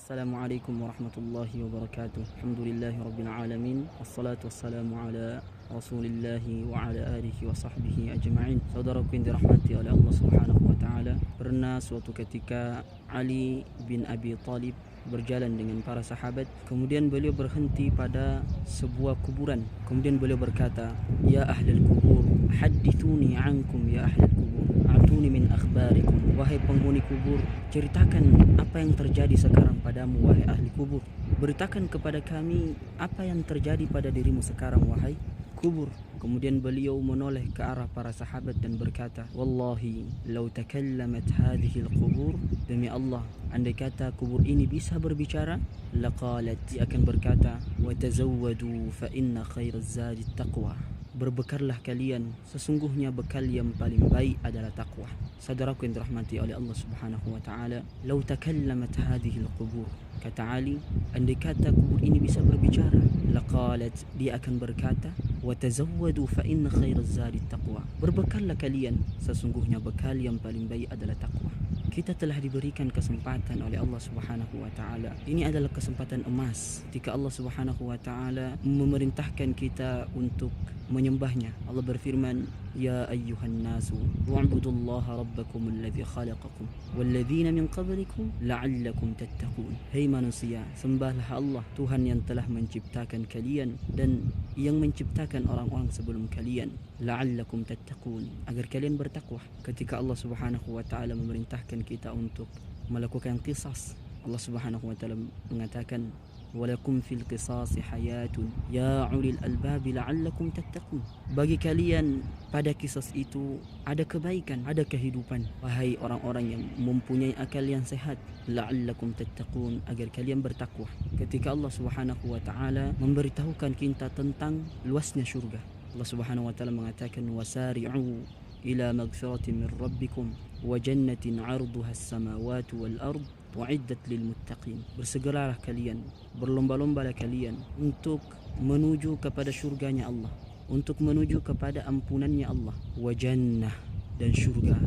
Assalamualaikum warahmatullahi wabarakatuh. Alhamdulillahi rabbil alamin. Wassalatu wassalamu ala Rasulillahi wa ala alihi wa sahbihi ajma'in. Saudaraku yang dirahmati oleh Allah Subhanahu wa taala, pernah suatu ketika Ali bin Abi Thalib berjalan dengan para sahabat. Kemudian beliau berhenti pada sebuah kuburan. Kemudian beliau berkata, "Ya ahlal kubur, hadithuni ankum ya ahlal kubur. A'tuni min akhbarikum." Wahai penghuni kubur, ceritakan apa yang terjadi sekarang padamu wahai ahli kubur. Beritakan kepada kami apa yang terjadi pada dirimu sekarang wahai kubur. Kemudian beliau menoleh ke arah para sahabat dan berkata, "Wallahi law takallamat hadhihi al-qubur." Demi Allah, andai kata kubur ini bisa berbicara, laqalat, dia akan berkata, "Wa tazawwadu fa inna khairaz zadi taqwa." Berbekallah kalian, sesungguhnya bekal yang paling baik adalah takwa. Saudaraku yang dirahmati oleh Allah Subhanahu wa taala, "Law takallamat hadhihi al-qubur." Kata Ali, andai kata kubur ini bisa berbicara, laqalat, dia akan berkata, "Wa tazawwadu fa inna khairaz zadi taqwa." Berbekallah kalian, sesungguhnya bekal yang paling baik adalah takwa. Kita telah diberikan kesempatan oleh Allah Subhanahu wa taala. Ini adalah kesempatan emas ketika Allah Subhanahu wa taala memerintahkan kita untuk menyembahnya. Allah berfirman, "Ya ayyuhan nasu, wa'budullaha rabbakum alladhi khalaqakum walladzina min qablikum la'allakum tattaqun." Hai manusia, sembahlah Allah, Tuhan yang telah menciptakan kalian dan yang menciptakan orang-orang sebelum kalian, la'allakum tattaqun, agar kalian bertakwa. Ketika Allah Subhanahu wa taala memerintahkan kita untuk melakukan qisas, Allah Subhanahu wa taala mengatakan, "Walakum fil qisasi hayatun ya ulil albabi la'allakum tattaqun." Bagi kalian pada kisah itu ada kebaikan, ada kehidupan, wahai orang-orang yang mempunyai akal yang sehat, la'allakum tattaqun, agar kalian bertakwa. Ketika Allah Subhanahu wa taala memberitahukan kita tentang luasnya syurga, Allah Subhanahu wa taala mengatakan, "Wasari'u ila magfiratin min rabbikum wa jannatin 'arduha as-samawati wal ard wa'iddat lil muttaqin." Bersegeralah kalian, berlomba-lombalah kalian untuk menuju kepada syurganya Allah, untuk menuju kepada ampunannya Allah. Wa jannah, dan syurga,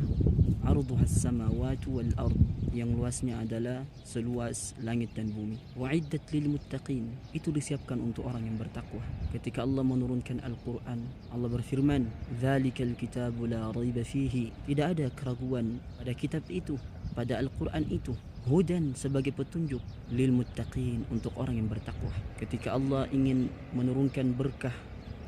'arduha as-samawati wal ard, yang luasnya adalah seluas langit dan bumi. Wa'iddat lil muttaqin, itu disiapkan untuk orang yang bertakwa. Ketika Allah menurunkan Al-Quran, Allah berfirman, "Dzalikal kitabu la raiba fihi." Tidak ada keraguan pada kitab itu, pada Al-Quran itu. Hudan, sebagai petunjuk, lil muttaqin, untuk orang yang bertakwa. Ketika Allah ingin menurunkan berkah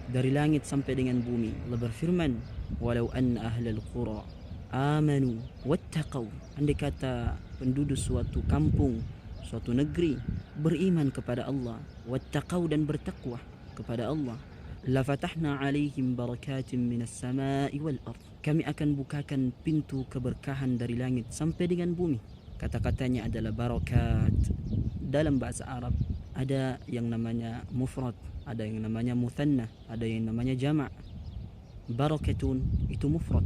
dari langit sampai dengan bumi, Allah berfirman, "Walau anna ahlal qura amanu wattaqau." Andai kata penduduk suatu kampung, suatu negeri beriman kepada Allah, wattaqau, dan bertakwa kepada Allah, la fatahna alaihim barakatin minas sama'i wal ard. Kami akan bukakan pintu keberkahan dari langit sampai dengan bumi. Kata-katanya adalah barakat. Dalam bahasa Arab ada yang namanya mufrad, ada yang namanya muthanna, ada yang namanya jama'. Barakatun itu mufrad,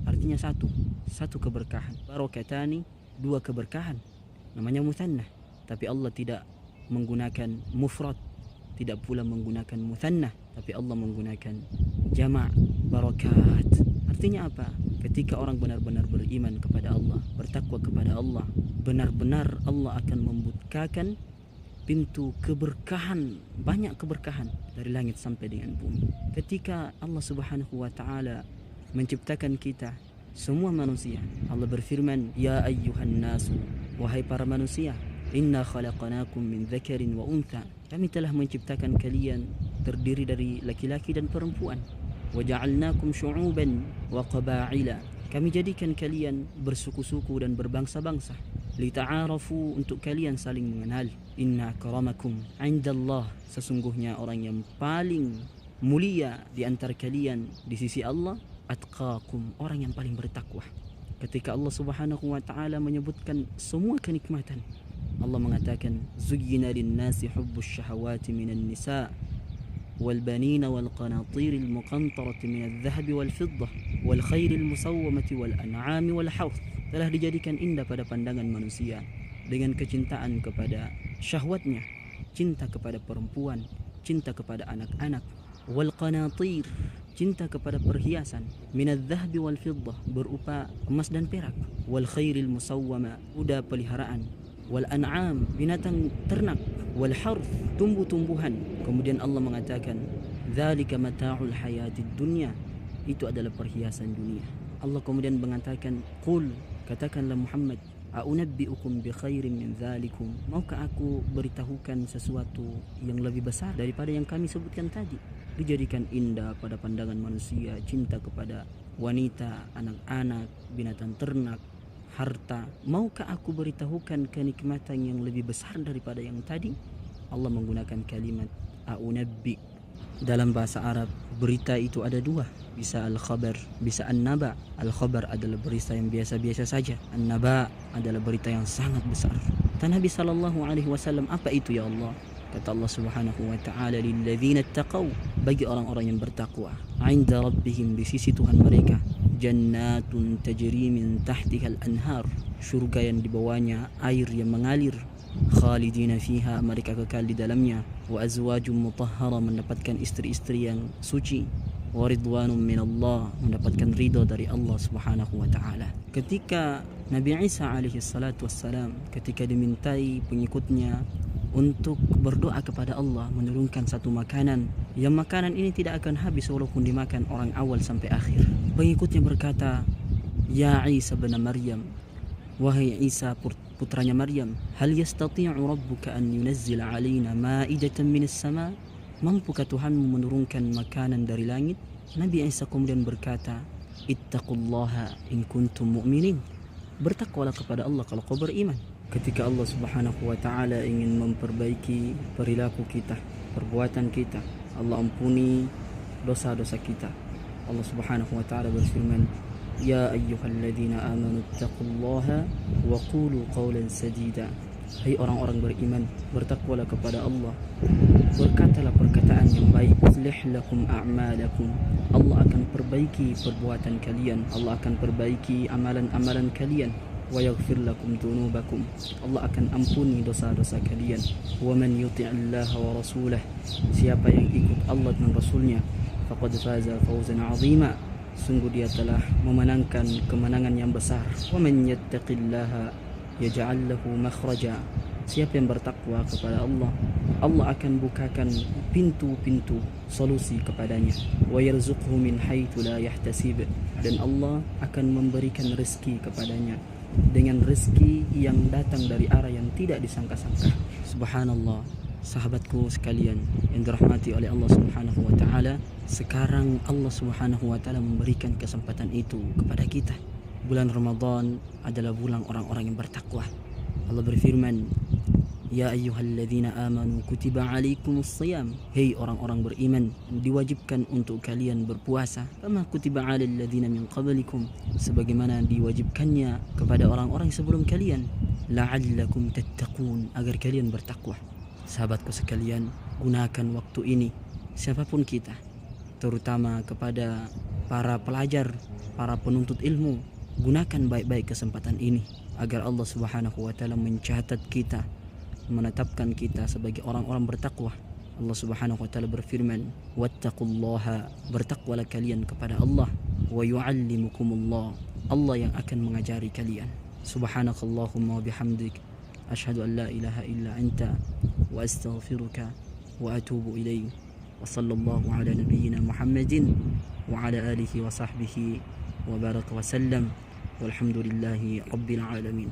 artinya satu keberkahan. Barakatani, dua keberkahan, namanya muthanna. Tapi Allah tidak menggunakan mufrad, tidak pula menggunakan muthanna, tapi Allah menggunakan jama', barakat. Artinya apa? Ketika orang benar-benar beriman kepada Allah, bertakwa kepada Allah, benar-benar Allah akan membukakan pintu keberkahan, banyak keberkahan dari langit sampai dengan bumi. Ketika Allah Subhanahu wa taala menciptakan kita semua manusia, Allah berfirman, "Ya ayyuhan nasu, wahai para manusia, inna khalaqnakum min dzakarin wa untha." Kami telah menciptakan kalian terdiri dari laki-laki dan perempuan. "Wa ja'alnakum syu'uban wa qaba'ila." Kami jadikan kalian bersuku-suku dan berbangsa-bangsa. "Lita'arafu," untuk kalian saling mengenal. "Inna akramakum 'indallah," sesungguhnya orang yang paling mulia di antara kalian di sisi Allah, atqakum, orang yang paling bertakwa. Ketika Allah Subhanahu wa taala menyebutkan semua kenikmatan, Allah mengatakan, "Zuyyina lin-nasi hubbus syahawati minan nisa' والبنين والقناطير المقنطرة من الذهب والفضة والخيل المسومة والأنعام والحرث." Telah dijadikan indah pada pandangan manusia dengan kecintaan kepada syahwatnya, cinta kepada perempuan, cinta kepada anak-anak, wal qanatir, cinta kepada perhiasan, minadz zahabi wal fiddah, berupa emas dan perak, wal khairil musawwama, kuda peliharaan, wal an'am, binatang ternak, wal harf, tumbuh-tumbuhan. Kemudian Allah mengatakan, dzalika mata'ul hayatid dunya, itu adalah perhiasan dunia. Allah kemudian mengatakan, qul, katakanlah Muhammad, a'unabbi'ukum bi khairin min dzalikum, maukah aku beritahukan sesuatu yang lebih besar daripada yang kami sebutkan tadi? Dijadikan indah pada pandangan manusia, cinta kepada wanita, anak-anak, binatang ternak, harta. Maukah aku beritahukan kenikmatan yang lebih besar daripada yang tadi? Allah menggunakan kalimat a'unabbi. Dalam bahasa Arab, berita itu ada dua, bisa al-khabar, bisa an-naba. Al-khabar adalah berita yang biasa-biasa saja, an-naba adalah berita yang sangat besar. Dan Nabi SAW, apa itu ya Allah? Kata Allah Subhanahu wa ta'ala, lilladzina taqaw, bagi orang-orang yang bertakwa, 'inda rabbihim, di sisi Tuhan mereka, jannatun tajri min tahtiha al-anhar, surga yang di bawahnya air yang mengalir, khalidina fiha, mereka kekal di dalamnya, wa azwajum mutahhara, mendapatkan istri-istri yang suci, wa ridwanum minallah, mendapatkan ridha dari Allah Subhanahu wa ta'ala. Ketika Nabi Isa alaihi salatu wassalam, ketika dimintai pengikutnya untuk berdoa kepada Allah menurunkan satu makanan, yang makanan ini tidak akan habis walaupun dimakan orang awal sampai akhir, pengikutnya berkata, ya Isa bin Maryam, wahai Isa putranya Maryam, hal yastati'u rabbuka an yunazzila alaina ma'idatan minas sama, mampukah Tuhanmu menurunkan makanan dari langit? Nabi Isa kemudian berkata, ittaqullaha in kuntum mu'minin, bertakwalah kepada Allah kalau kau beriman. Ketika Allah Subhanahu wa ta'ala ingin memperbaiki perilaku kita, perbuatan kita, Allah ampuni dosa-dosa kita, Allah Subhanahu wa ta'ala berfirman, ya ayyuhalladzina amanu taqullaha wa qulu qawlan sadida, hai orang-orang beriman, bertakwalah kepada Allah, berkatalah perkataan yang baik, yuslih lakum a'malakum, Allah akan perbaiki perbuatan kalian, Allah akan perbaiki amalan-amalan kalian, wa yaghfir lakum dzunubakum, Allah akan ampuni dosa-dosa kalian, wa man yuti'illaha wa rasulah, siapa yang ikut Allah dan Rasulnya, faqad faza fawzan 'azima, sungguh dia telah memenangkan kemenangan yang besar. Wa man yattaqillaha yaj'al lahu makhraja, siapa yang bertakwa kepada Allah, Allah akan bukakan pintu-pintu solusi kepadanya. Wa yarzuqhu min haitsu la yahtasib, dan Allah akan memberikan rezeki kepadanya dengan rezeki yang datang dari arah yang tidak disangka-sangka. Subhanallah, sahabatku sekalian yang dirahmati oleh Allah Subhanahu wa ta'ala, sekarang Allah Subhanahu wa ta'ala memberikan kesempatan itu kepada kita. Bulan Ramadan adalah bulan orang-orang yang bertakwa. Allah berfirman, ya ayyuhalladzina amanu kutiba alaikumus shiyam, hei orang-orang beriman, diwajibkan untuk kalian berpuasa, kama kutiba alal ladzina min qablikum, sebagaimana diwajibkannya kepada orang-orang sebelum kalian, la'allakum tattaqun, agar kalian bertakwa. Sahabatku sekalian, gunakan waktu ini, siapapun kita, terutama kepada para pelajar, para penuntut ilmu, gunakan baik-baik kesempatan ini agar Allah Subhanahu wa ta'ala mencatat kita, menetapkan kita sebagai orang-orang bertakwa. Allah Subhanahu wa ta'ala berfirman, wattaqullaha, bertakwalah kalian kepada Allah, wa yu'allimukumullah, Allah yang akan mengajari kalian. Subhanakallahumma wa bihamdik, asyhadu an la ilaha illa anta, wa astaghfiruka wa atubu ilaik. Wa sallallahu ala nabiyyina Muhammadin wa ala alihi wa sahbihi wa baraka wa sallam, walhamdulillahi rabbil alamin.